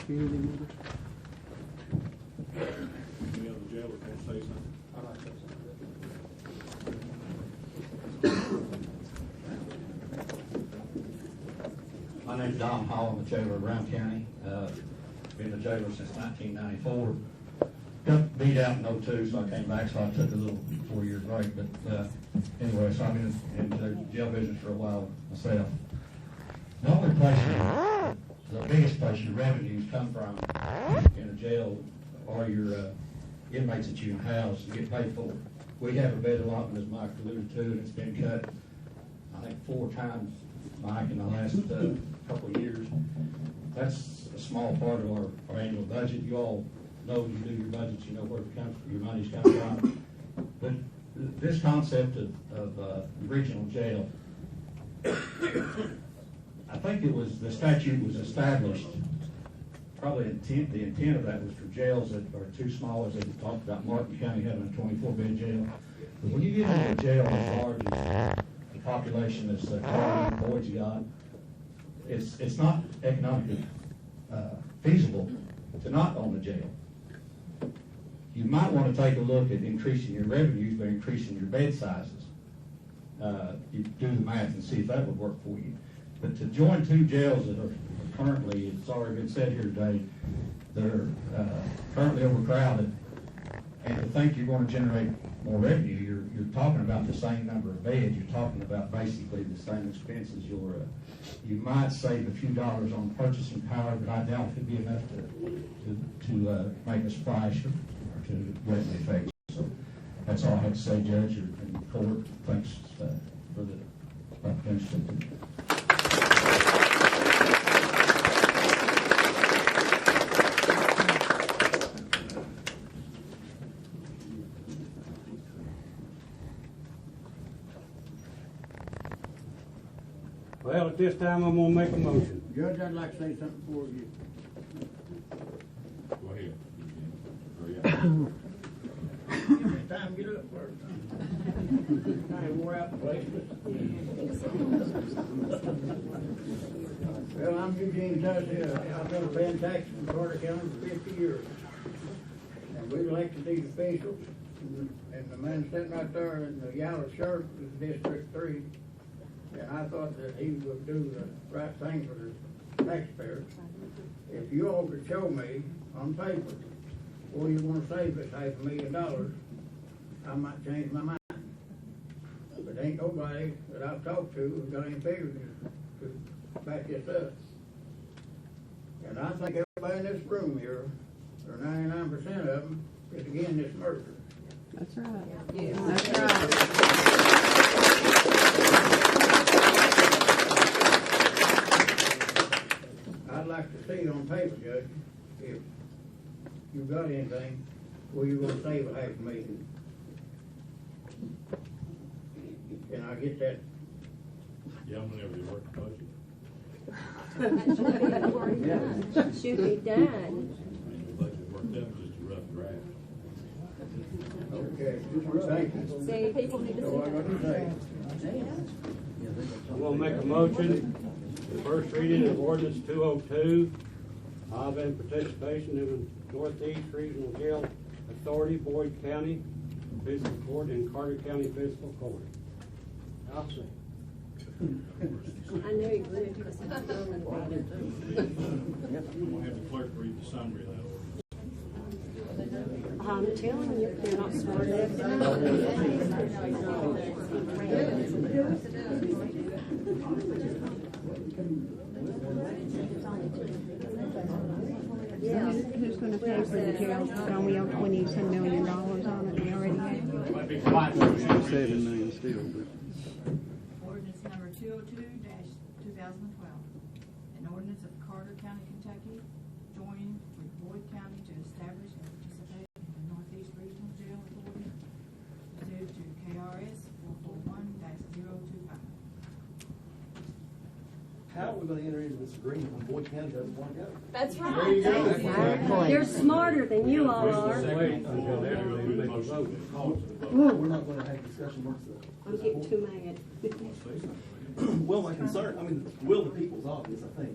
Any other jailers want to say something? I'd like to say something. My name's Don Hall. I'm a jailer of Brown County. Been a jailer since 1994. Got beat out in 02, so I came back, so I took a little 4-year break. But anyway, so I've been in the jail business for a while myself. The only place, the biggest place your revenues come from in a jail are your inmates that you house and get paid for. We have a bed allotment, as Mike alluded to, and it's been cut, I think, 4 times, Mike, in the last couple of years. That's a small part of our annual budget. You all know, you do your budgets, you know where your money's coming from. But this concept of regional jail, I think the statute was established, probably the intent of that was for jails that are too small, as they talked about Martin County having a 24-bed jail. But when you get into a jail as large as the population as Carter and Boyd's got, it's not economically feasible to not own a jail. You might want to take a look at increasing your revenues by increasing your bed sizes. You do the math and see if that would work for you. But to join 2 jails that are currently, it's already been said here today, that are currently overcrowded, and to think you're going to generate more revenue, you're talking about the same number of beds. You're talking about basically the same expenses. You might save a few dollars on purchasing power, but I doubt it'd be enough to make us splash or to greatly affect. So that's all I have to say, Judge, and court. Thanks for the opportunity. Well, at this time, I'm gonna make a motion. Judge, I'd like to say something before you. Go ahead. Hurry up. Give me time to get up first. I wore out the place. Well, I'm Eugene Tussey. I've been paying taxes in Carter County for 50 years. And we elected these officials, and the man sitting right there in the yellow shirt was District 3. And I thought that he would do the right thing for the taxpayers. If you all could show me on paper where you want to save us $500,000, I might change my mind. But ain't nobody that I've talked to who's got any figures to back this up. And I think everybody in this room here, or 99% of them, is against this murder. That's right. Yeah. That's right. I'd like to see on paper, Judge, if you've got anything where you're gonna save $500,000. Can I get that? Yeah, whenever you work the budget. Should be done. I mean, the budget worked up, just a rough draft. Okay, thank you. See, people need to So I got to say, I'm gonna make a motion. The first reading of ordinance 202, of and participation in the Northeast Regional Jail Authority, Boyd County Fiscal Court, and Carter County Fiscal Court. I'll say. I knew you would, because I'm going We'll have the clerk read the summary of that ordinance. I'm telling you, they're not smart enough to Who's going to pay for the jail? Don't we owe $27 million on it? We already have. $7 million still, but. Ordinance number 202-2012. An ordinance of Carter County, Kentucky, joining with Boyd County to establish and participate in the Northeast Regional Jail Authority due to KRS 441-025. How are we going to enter into this agreement when Boyd County doesn't want to go? That's right. There you go. Exactly. They're smarter than you all are. Wait until everybody makes a vote. We're not going to have discussion amongst the. I'm getting too mad. Well, my concern, I mean, the will of the people is obvious, I think.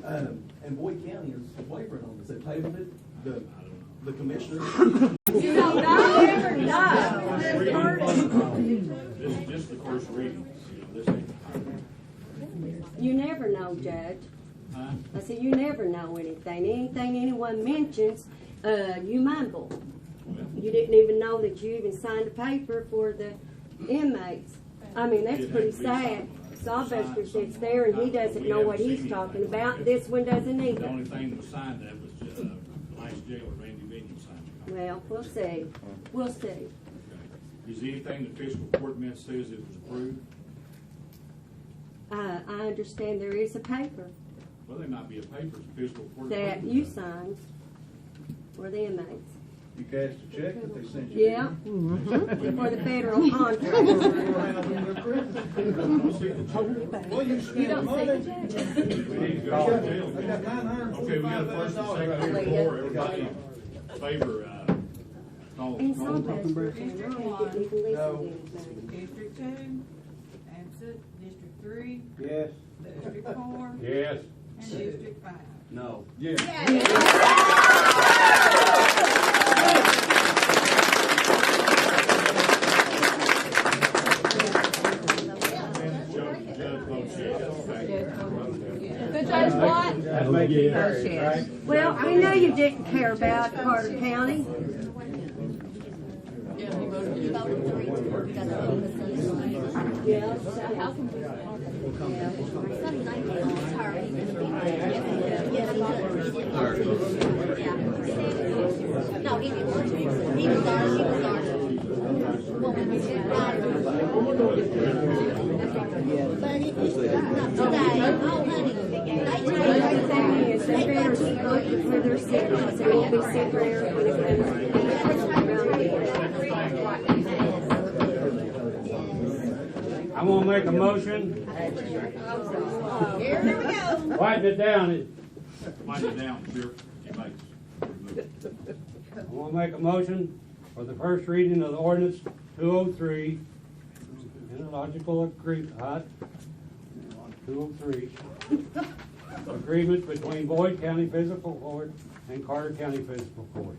And Boyd County is wavering on this. They tabled it, the commissioner. You don't know, never know. This is just the first reading, this ain't. You never know, Judge. Huh? I said, you never know anything. Anything anyone mentions, you mumble. You didn't even know that you even signed a paper for the inmates. I mean, that's pretty sad. Sylvester sits there and he doesn't know what he's talking about. This one doesn't The either. only thing that was signed that was the last jailer, Randy Viney, signed it. Well, we'll see. We'll see. Okay. Is there anything the fiscal court minute says it was approved? I understand there is a paper Well, there might be a paper, fiscal court. that approved you that. signed for the inmates. You cashed a check that they sent you? Yeah, for the federal contract. Well, you spent money. We need to go to jail. I got $900. Okay, we got a first and second here before, everybody in favor, call. And call. Sylvester, you know, he didn't even listen to anything. District 2, absent. District 3, Yes. District 4, Yes. and District 5. No. Yes. The judge what? That's making it carry, right? Well, we know you didn't care about Carter County. Yeah. No, he didn't want to. He was ours. Well, we did right. But it was not today. Oh, honey. The thing is, they better vote for their signatures. It won't be separate when it comes around here. I'm gonna make a motion. Here we go. Write it down. Write it down, Sheriff. It makes. I'm gonna make a motion for the first reading of the ordinance 203, interlogical agreement, 203, agreement between Boyd County Physical Court and Carter County Physical Court.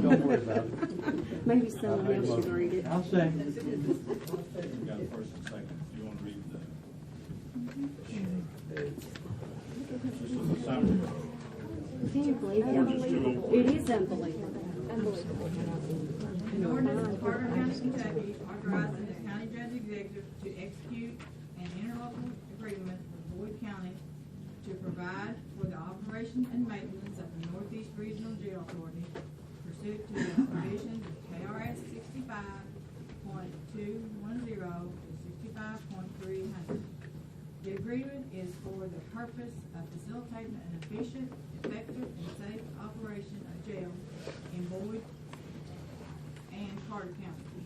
Don't worry about it. Maybe someone else should read it. I'll second We got a first and second. You want to read this is a summary. Can you believe it? It is unbelievable. An ordinance of Carter County, Kentucky, authorizing the county judge executive to execute an interlocal agreement with Boyd County to provide for the operation and maintenance of the Northeast Regional Jail Authority pursuant to the provisions of KRS 65.210 to 65.300. The agreement is for the purpose of facilitating an efficient, effective, and safe operation of jails in Boyd and Carter County.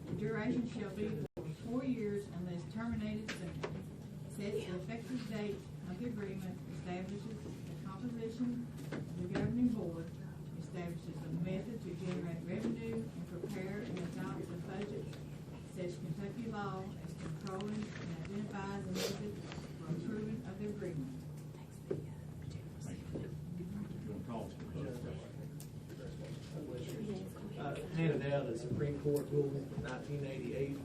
The duration shall be for 4 years unless terminated sooner. Sets the effective date of the agreement, establishes the composition of the governing board, establishes a method to generate revenue, and prepare and adopt a budget, sets Kentucky law as controlling and identifies a method for approving of the agreement. You want to call Handed out a Supreme Court ruling from 1988.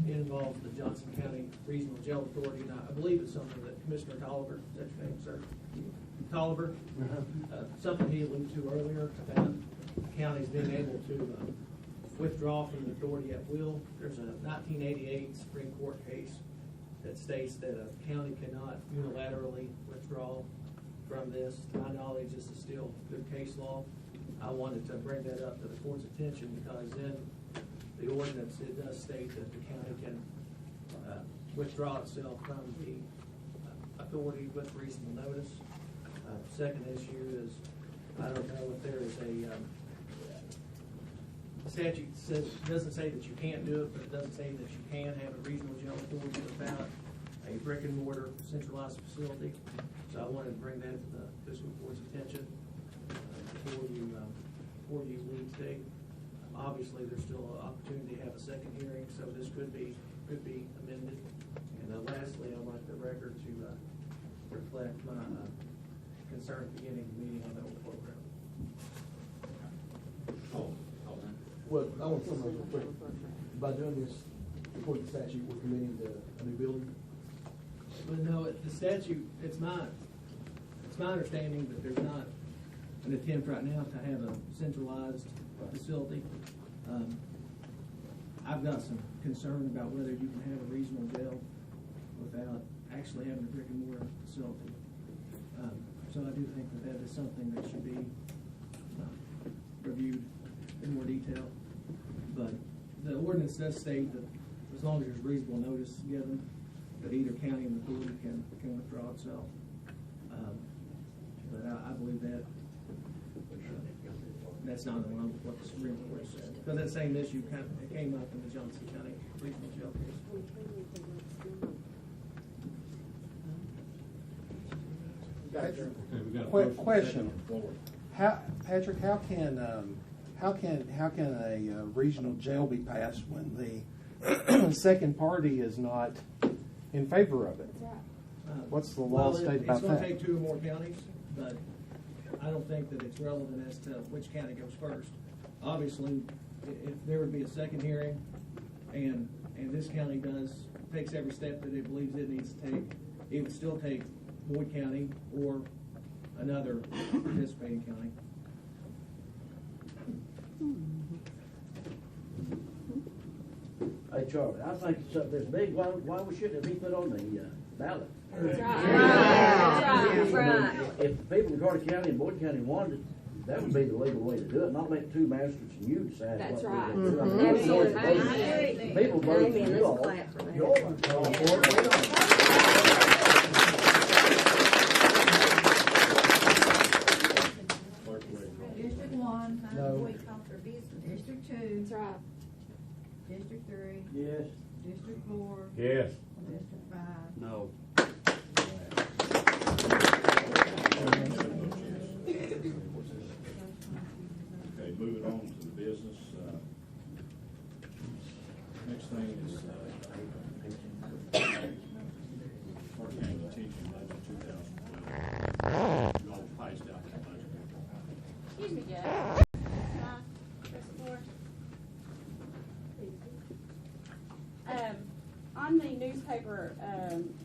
It involves the Johnson County Regional Jail Authority, and I believe it's something that Commissioner Tolliver, is that your name, sir? Tolliver, something he alluded to earlier about counties being able to withdraw from the authority at will. There's a 1988 Supreme Court case that states that a county cannot unilaterally withdraw from this. To my knowledge, this is still good case law. I wanted to bring that up to the court's attention because in the ordinance, it does state that the county can withdraw itself from the authority with reasonable notice. Second issue is, I don't know if there is a statute says, doesn't say that you can't do it, but it doesn't say that you can have a regional jail authority without a brick and mortar centralized facility. So I wanted to bring that to the fiscal court's attention before you leave today. Obviously, there's still an opportunity to have a second hearing, so this could be could be amended. And lastly, I'd like the record to reflect my concern at the beginning of the meeting on the old program. Well, I want to summarize real quick. By doing this, according to statute, we're committing to a new building. But no, the statute, it's my understanding that there's not an attempt right now to have a centralized facility. I've got some concern about whether you can have a regional jail without actually having a brick and mortar facility. So I do think that is something that should be reviewed in more detail. But the ordinance does state that as long as there's reasonable notice given, that either county and authority can withdraw itself. But I believe that that's not in line with what the Supreme Court said. Because that same issue it came up in the Johnson County Regional Jail case. Question. Patrick, how can a regional jail be passed when the second party is not in favor of it? What's the law state about It's going to that? take 2 or more counties, but I don't think that it's relevant as to which county goes first. Obviously, if there would be a second hearing and this county takes every step that it believes it needs to take, it would still take Boyd County or another participating county. Hey, Charlie, I think it's something this big. Why we shouldn't it be put on the ballot? That's right. That's right. If the people in Carter County and Boyd County wanted it, that would be the legal way to do it. Not let 2 masters and you decide. That's what right. we're gonna do. Absolutely. I mean, people vote for Amen. you all. Let's clap for that. You all are calling for it. We don't. District 1, No. Boyd called for business. District 2. That's right. District 3. Yes. District 4. Yes. District 5. No. Okay, moving on to the business. Next thing is Clark County Detention Budget 2012. You all passed out that budget. Excuse me, Judge. On the newspaper,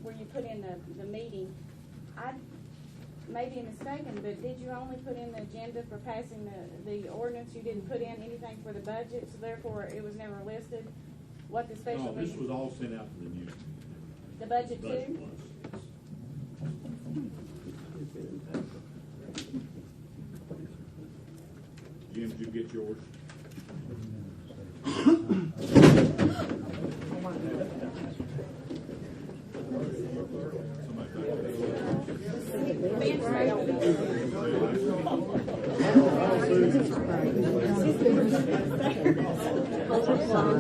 where you put in the meeting, I may be mistaken, but did you only put in the agenda for passing the ordinance? You didn't put in anything for the budget, so therefore it was never listed what the special No, this meeting? was all sent out to the news. The budget Budget too? was. Jim, did you get yours? Overflow.